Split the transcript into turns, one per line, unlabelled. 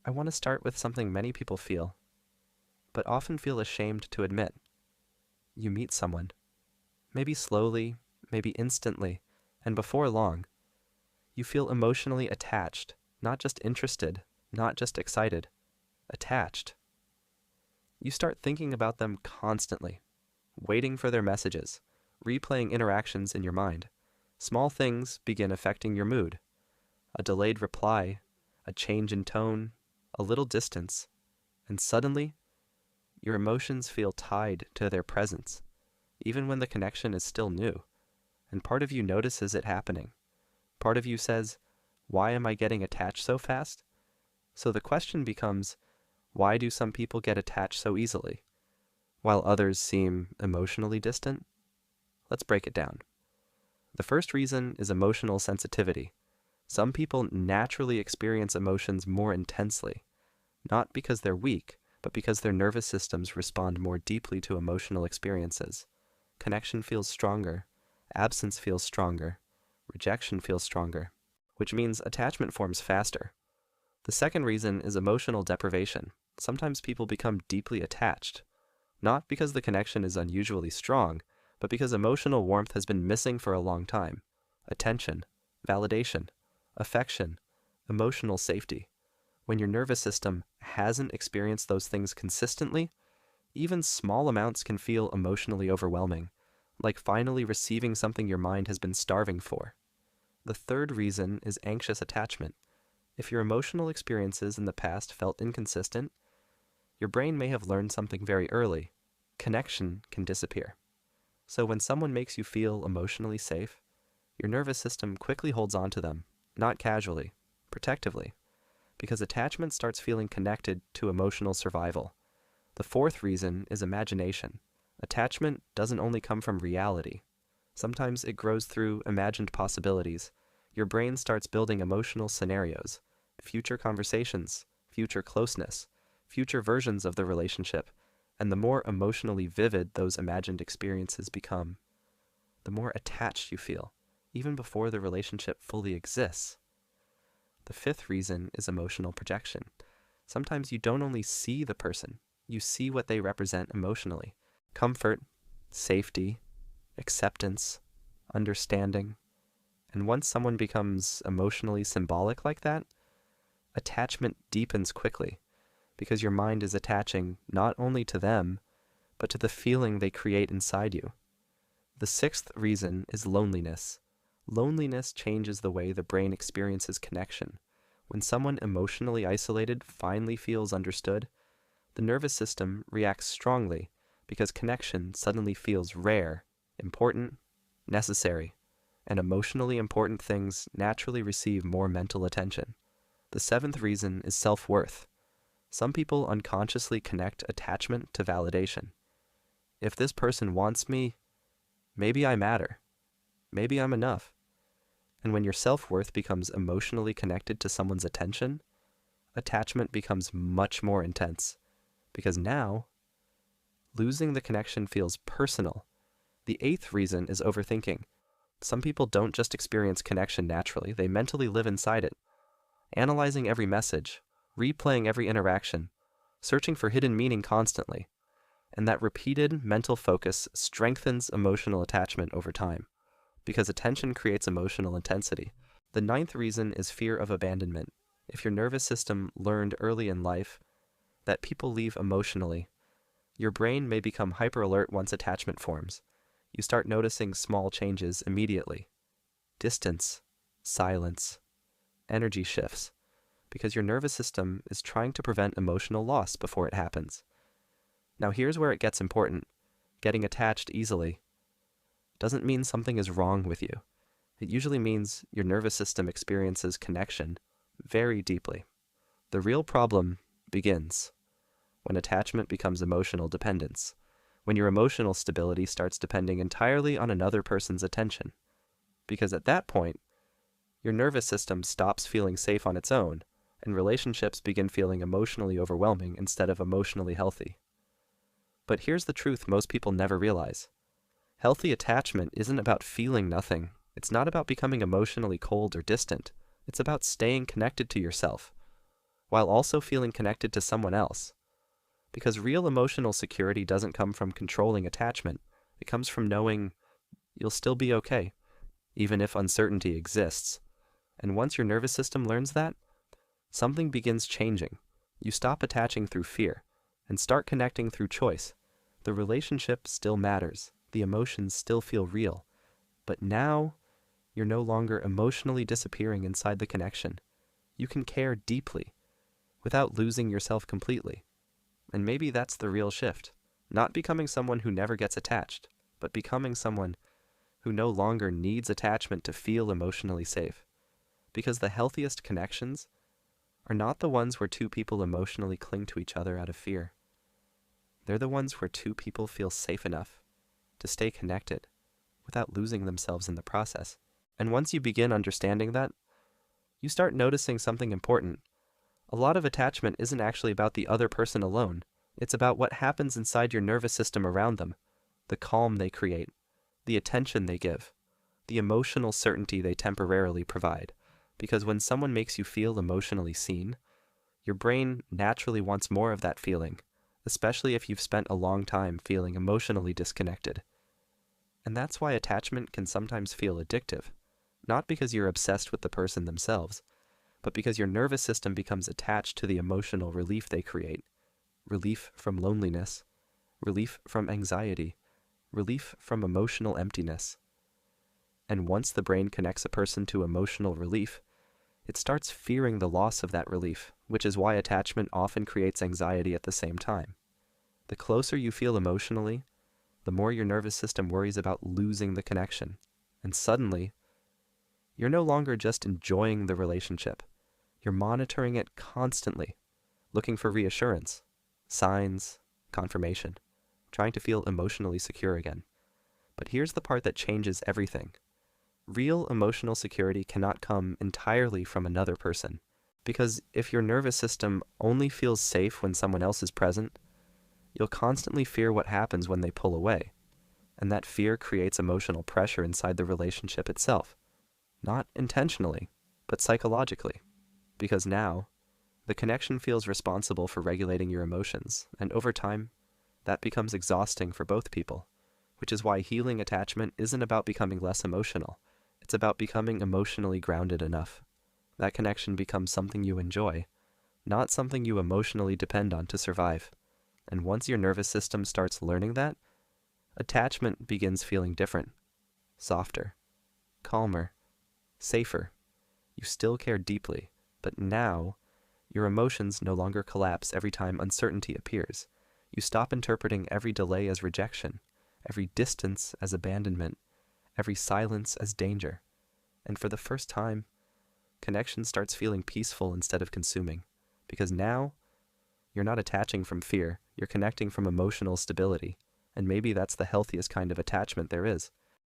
I want to start with something many people feel, but often feel ashamed to admit. You meet someone, maybe slowly, maybe instantly, and before long, you feel emotionally attached, not just interested, not just excited, attached. You start thinking about them constantly, waiting for their messages, replaying interactions in your mind. Small things begin affecting your mood. A delayed reply, a change in tone, a little distance, and suddenly, your emotions feel tied to their presence, even when the connection is still new. And part of you notices it happening. Part of you says, "Why am I getting attached so fast?" So the question becomes, why do some people get attached so easily, while others seem emotionally distant? Let's break it down. The first reason is emotional sensitivity. Some people naturally experience emotions more intensely, not because they're weak, but because their nervous systems respond more deeply to emotional experiences. Connection feels stronger, absence feels stronger, rejection feels stronger, which means attachment forms faster. The second reason is emotional deprivation. Sometimes people become deeply attached, not because the connection is unusually strong, but because emotional warmth has been missing for a long time. Attention, validation, affection, emotional safety. When your nervous system hasn't experienced those things consistently, even small amounts can feel emotionally overwhelming, like finally receiving something your mind has been starving for. The third reason is anxious attachment. If your emotional experiences in the past felt inconsistent, your brain may have learned something very early. Connection can disappear. So when someone makes you feel emotionally safe, your nervous system quickly holds on to them, not casually, protectively, because attachment starts feeling connected to emotional survival. The fourth reason is imagination. Attachment doesn't only come from reality. Sometimes it grows through imagined possibilities. Your brain starts building emotional scenarios, future conversations, future closeness, future versions of the relationship, and the more emotionally vivid those imagined experiences become, the more attached you feel, even before the relationship fully exists. The fifth reason is emotional projection. Sometimes you don't only see the person, you see what they represent emotionally. Comfort, safety, acceptance, understanding. And once someone becomes emotionally symbolic like that, attachment deepens quickly because your mind is attaching not only to them, but to the feeling they create inside you. The sixth reason is loneliness. Loneliness changes the way the brain experiences connection. When someone emotionally isolated finally feels understood, the nervous system reacts strongly because connection suddenly feels rare, important, necessary, and emotionally important things naturally receive more mental attention. The seventh reason is self-worth. Some people unconsciously connect attachment to validation. If this person wants me, maybe I matter. Maybe I'm enough. And when your self-worth becomes emotionally connected to someone's attention, attachment becomes much more intense. Because now, losing the connection feels personal. The eighth reason is overthinking. Some people don't just experience connection naturally, they mentally live inside it, analyzing every message, replaying every interaction, searching for hidden meaning constantly. And that repeated mental focus strengthens emotional attachment over time, because attention creates emotional intensity. The ninth reason is fear of abandonment. If your nervous system learned early in life that people leave emotionally, your brain may become hyper-alert once attachment forms. You start noticing small changes immediately. Distance, silence, energy shifts, because your nervous system is trying to prevent emotional loss before it happens. Now here's where it gets important. Getting attached easily doesn't mean something is wrong with you. It usually means your nervous system experiences connection very deeply. The real problem begins when attachment becomes emotional dependence, when your emotional stability starts depending entirely on another person's attention. Because at that point, your nervous system stops feeling safe on its own, and relationships begin feeling emotionally overwhelming instead of emotionally healthy. But here's the truth most people never realize. Healthy attachment isn't about feeling nothing. It's not about becoming emotionally cold or distant. It's about staying connected to yourself. while also feeling connected to someone else. Because real emotional security doesn't come from controlling attachment. It comes from knowing you'll still be okay, even if uncertainty exists. And once your nervous system learns that, something begins changing. You stop attaching through fear and start connecting through choice. The relationship still matters. The emotions still feel real. But now, you're no longer emotionally disappearing inside the connection. You can care deeply without losing yourself completely. And maybe that's the real shift. Not becoming someone who never gets attached, but becoming someone who no longer needs attachment to feel emotionally safe. Because the healthiest connections are not the ones where two people emotionally cling to each other out of fear. They're the ones where two people feel safe enough to stay connected without losing themselves in the process. And once you begin understanding that, you start noticing something important. A lot of attachment isn't actually about the other person alone. It's about what happens inside your nervous system around them, the calm they create, the attention they give, the emotional certainty they temporarily provide. Because when someone makes you feel emotionally seen, your brain naturally wants more of that feeling, especially if you've spent a long time feeling emotionally disconnected. And that's why attachment can sometimes feel addictive, not because you're obsessed with the person themselves, but because your nervous system becomes attached to the emotional relief they create. Relief from loneliness, relief from anxiety, relief from emotional emptiness. And once the brain connects a person to emotional relief, it starts fearing the loss of that relief, which is why attachment often creates anxiety at the same time. The closer you feel emotionally, the more your nervous system worries about losing the connection. And suddenly, you're no longer just enjoying the relationship. You're monitoring it constantly, looking for reassurance, signs, confirmation, trying to feel emotionally secure again. But here's the part that changes everything. Real emotional security cannot come entirely from another person. Because if your nervous system only feels safe when someone else is present, you'll constantly fear what happens when they pull away. And that fear creates emotional pressure inside the relationship itself. Not intentionally, but psychologically. Because now, the connection feels responsible for regulating your emotions, and over time, that becomes exhausting for both people, which is why healing attachment isn't about becoming less emotional. It's about becoming emotionally grounded enough. That connection becomes something you enjoy, not something you emotionally depend on to survive. And once your nervous system starts learning that, attachment begins feeling different, softer, calmer, safer. You still care deeply, but now, your emotions no longer collapse every time uncertainty appears. You stop interpreting every delay as rejection, every distance as abandonment, every silence as danger. And for the first time, connection starts feeling peaceful instead of consuming. Because now, you're not attaching from fear, you're connecting from emotional stability. And maybe that's the healthiest kind of attachment there is.